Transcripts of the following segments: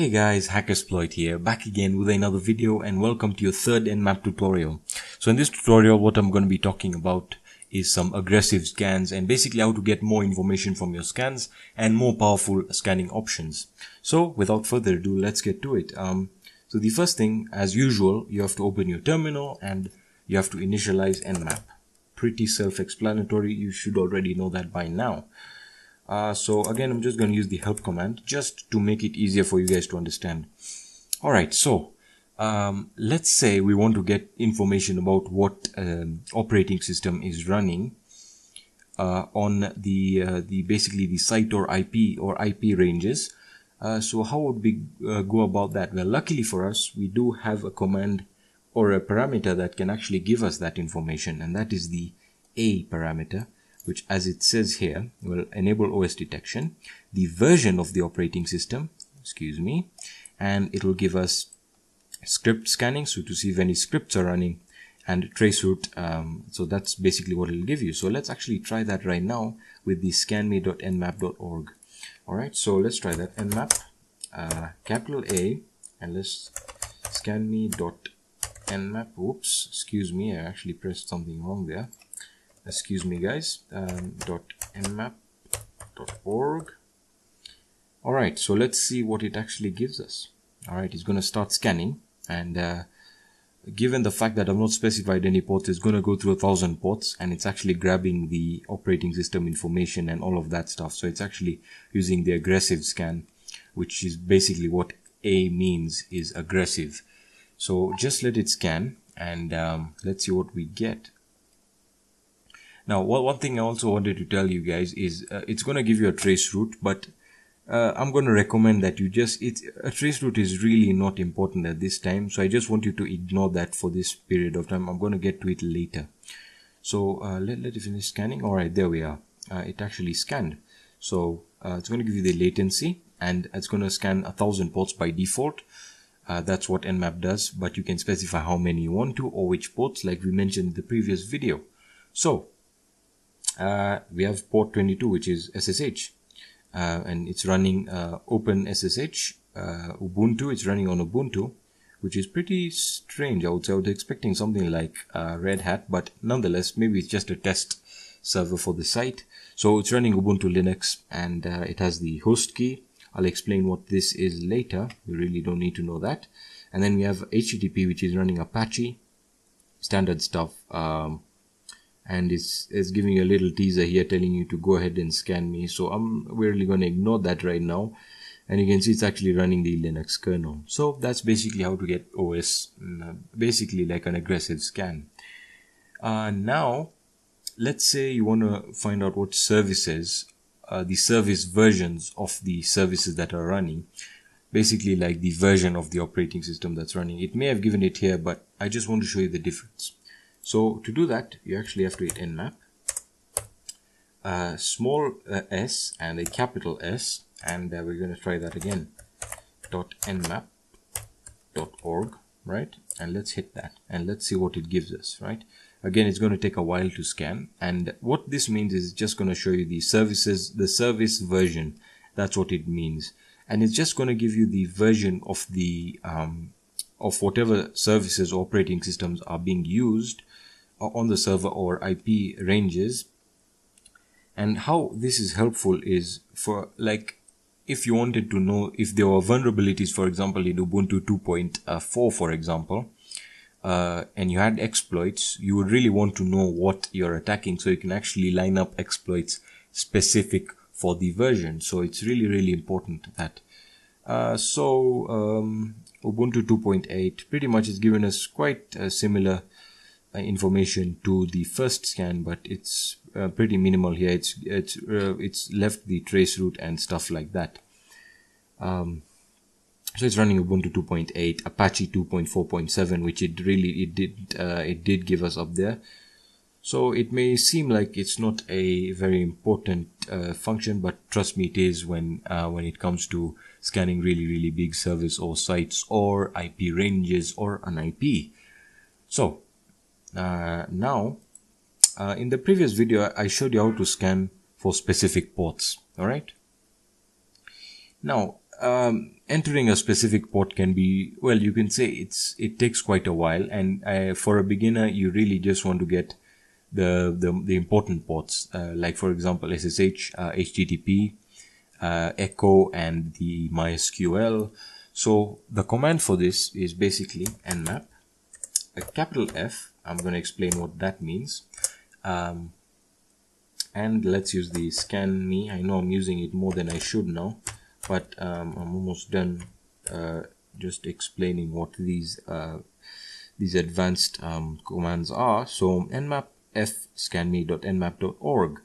Hey guys, Hackexploit here, back again with another video, and welcome to your third Nmap tutorial. So in this tutorial, what I'm going to be talking about is some aggressive scans and basically how to get more information from your scans and more powerful scanning options. So without further ado, let's get to it. So the first thing, as usual, you have to open your terminal and you have to initialize Nmap. Pretty self-explanatory, you should already know that by now. So again, I'm just going to use the help command just to make it easier for you guys to understand. Alright, so let's say we want to get information about what operating system is running on the basically the site or IP ranges. So how would we go about that? Well, luckily for us, we do have a command or a parameter that can actually give us that information, and that is the A parameter, which, as it says here, will enable OS detection, the version of the operating system, and it will give us script scanning, so to see if any scripts are running, and traceroute. So that's basically what it will give you. So let's actually try that right now with the scanme.nmap.org. Alright, so let's try that. Nmap, capital A, and let's scanme.nmap. Oops, excuse me, I actually pressed something wrong there. Excuse me guys. .nmap.org. Alright, so let's see what it actually gives us. Alright, it's going to start scanning, and given the fact that I've not specified any ports, it's going to go through 1,000 ports, and it's actually grabbing the operating system information and all of that stuff. So it's actually using the aggressive scan, which is basically what A means, is aggressive. So just let it scan, and let's see what we get. Now, one thing I also wanted to tell you guys is it's going to give you a trace route, but I'm going to recommend that a trace route is really not important at this time. So I just want you to ignore that for this period of time. I'm going to get to it later. So let it finish scanning. All right, there we are. It actually scanned. So it's going to give you the latency, and it's going to scan 1,000 ports by default. That's what Nmap does, but you can specify how many you want to or which ports, like we mentioned in the previous video. So we have port 22, which is SSH, and it's running Open SSH Ubuntu. It's running on Ubuntu, which is pretty strange. I was expecting something like Red Hat, but nonetheless, maybe it's just a test server for the site. So it's running Ubuntu Linux, and it has the host key. I'll explain what this is later. You really don't need to know that. And then we have HTTP, which is running Apache, standard stuff. And it's giving you a little teaser here telling you to go ahead and scan me. So we're really going to ignore that right now. And you can see it's actually running the Linux kernel. So that's basically how to get OS, basically like an aggressive scan. Now, let's say you want to find out what services, the service versions of the services that are running. Basically like the version of the operating system that's running. It may have given it here, but I just want to show you the difference. So to do that, you actually have to hit Nmap, small s and a capital S, and we're going to try that again, .nmap.org, right? And let's hit that, and let's see what it gives us, right? Again, it's going to take a while to scan, and what this means is it's just going to show you the services, the service version. That's what it means, and it's just going to give you the version of the of whatever services or operating systems are being used on the server or IP ranges. And how this is helpful is for, like, if you wanted to know if there were vulnerabilities, for example, in Ubuntu 2.4, for example, and you had exploits, you would really want to know what you're attacking, so you can actually line up exploits specific for the version. So it's really, really important that Ubuntu 2.8 pretty much is given us quite similar information to the first scan, but it's pretty minimal here. It's left the trace route and stuff like that. So it's running Ubuntu 2.8, Apache 2.4.7, which it did give us up there. So it may seem like it's not a very important function, but trust me, it is when it comes to scanning really, really big service or sites or IP ranges or an IP. So now in the previous video, I showed you how to scan for specific ports. All right. Now entering a specific port can be, well, you can say it takes quite a while, and for a beginner you really just want to get the important ports, like for example SSH, HTTP, echo, and the MySQL. So the command for this is basically nmap, a capital F. I'm going to explain what that means, and let's use the scan me. I know I'm using it more than I should now, but I'm almost done just explaining what these advanced commands are. So nmap f scanme.nmap.org.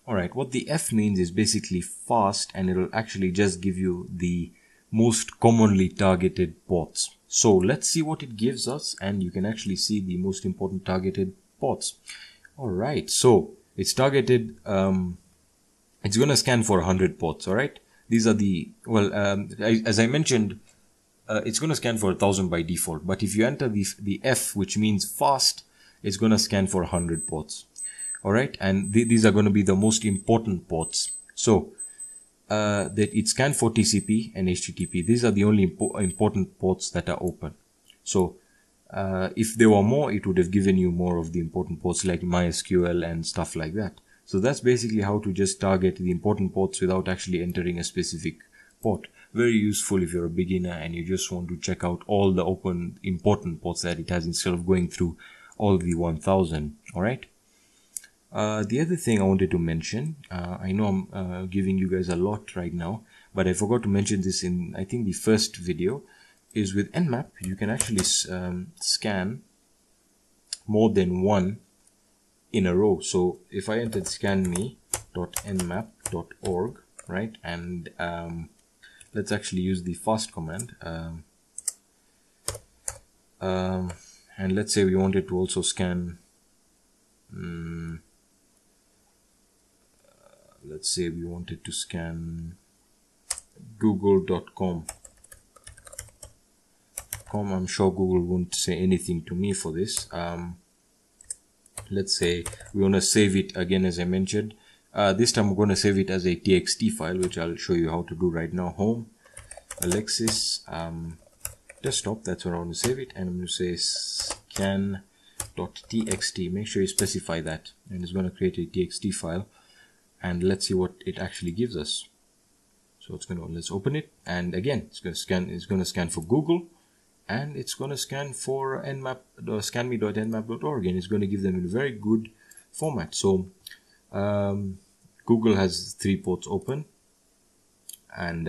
Alright, what the F means is basically fast, and it'll actually just give you the most commonly targeted ports. So let's see what it gives us, and you can actually see the most important targeted ports. Alright, so it's targeted, it's going to scan for 100 ports. Alright, these are the, well, as I mentioned, it's going to scan for 1000 by default, but if you enter the F, which means fast, it's going to scan for 100 ports. Alright, and these are going to be the most important ports. So that it scanned for TCP and HTTP. These are the only important ports that are open. So if there were more, it would have given you more of the important ports like MySQL and stuff like that. So that's basically how to just target the important ports without actually entering a specific port. Very useful if you're a beginner and you just want to check out all the open important ports that it has instead of going through all the 1000. Alright. The other thing I wanted to mention, I know I'm giving you guys a lot right now, but I forgot to mention this in, I think, the first video, is with Nmap, you can actually scan more than one in a row. So if I entered scanme.nmap.org, right, and let's actually use the fast command, and let's say we wanted to also scan, let's say we wanted to scan google.com. I'm sure Google won't say anything to me for this. Let's say we want to save it again, as I mentioned. This time we're going to save it as a txt file, which I'll show you how to do right now. Home, Alexis, desktop, that's where I want to save it, and I'm going to say scan.txt. Make sure you specify that, and it's going to create a txt file. And let's see what it actually gives us. So it's going to, let's open it, and again it's going to scan for Google, and it's going to scan for nmap, scanme.nmap.org, and it's going to give them in a very good format. So Google has 3 ports open, and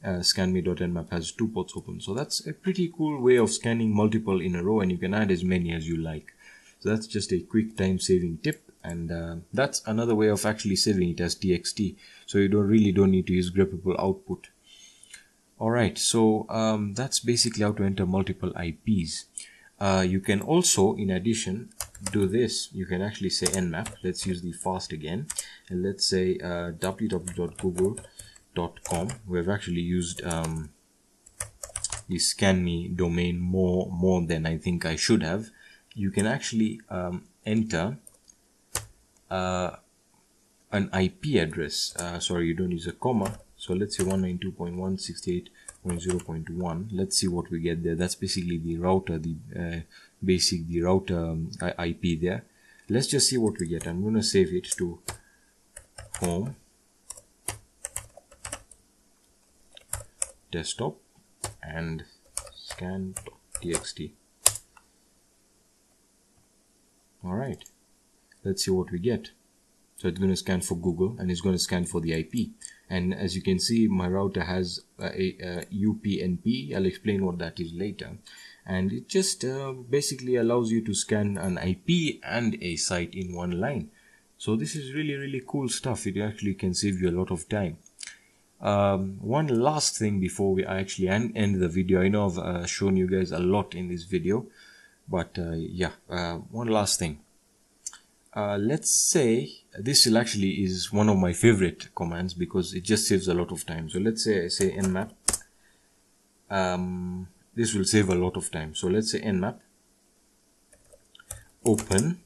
scanme.nmap has 2 ports open. So that's a pretty cool way of scanning multiple in a row, and you can add as many as you like. So that's just a quick time saving tip. And that's another way of actually saving it as txt, so you don't need to use greppable output. Alright, so that's basically how to enter multiple IPs. You can also, in addition, do this. You can actually say nmap. Let's use the fast again, and let's say www.google.com. We've actually used the scanme domain more than I think I should have. You can actually enter an IP address. Sorry, you don't use a comma. So let's say 192.168.0.1. Let's see what we get there. That's basically the router, the router IP there. Let's just see what we get. I'm going to save it to home, desktop, and scan.txt. Alright, let's see what we get. So it's going to scan for Google, and it's going to scan for the IP. And as you can see, my router has a UPnP. I'll explain what that is later. And it just basically allows you to scan an IP and a site in one line. So this is really cool stuff. It actually can save you a lot of time. One last thing before we actually end the video. I know I've shown you guys a lot in this video, but one last thing. Let's say this is one of my favorite commands because it just saves a lot of time. So let's say I say nmap. This will save a lot of time. So let's say nmap open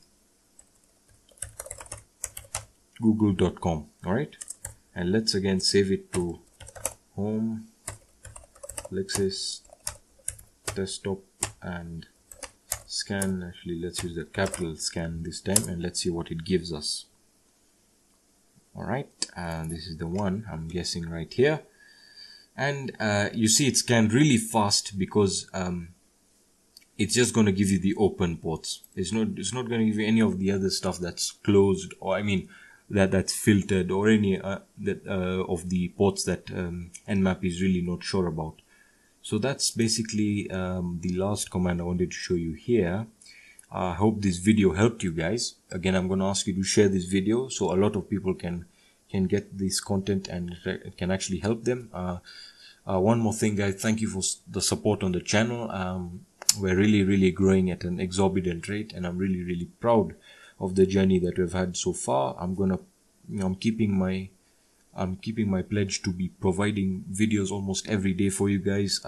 google.com. All right, and let's again save it to home, Lexis desktop and scan. Actually, let's use the capital scan this time, and let's see what it gives us. All right, this is the one I'm guessing right here, and you see it scanned really fast because it's just going to give you the open ports. It's not going to give you any of the other stuff that's closed, or I mean that's filtered, or any of the ports that Nmap is really not sure about. So that's basically the last command I wanted to show you here. I hope this video helped you guys. Again, I'm going to ask you to share this video so a lot of people can get this content and it can actually help them. One more thing, guys, thank you for the support on the channel. We're really growing at an exorbitant rate, and I'm really proud of the journey that we've had so far. I'm keeping my pledge to be providing videos almost every day for you guys,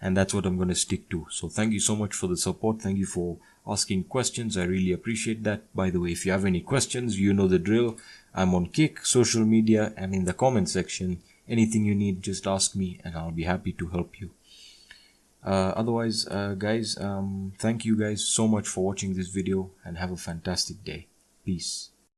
and that's what I'm going to stick to. So thank you so much for the support. Thank you for asking questions. I really appreciate that. By the way, if you have any questions, you know the drill. I'm on Kick, social media, and in the comment section. Anything you need, just ask me and I'll be happy to help you. Otherwise, guys, thank you guys so much for watching this video, and have a fantastic day. Peace.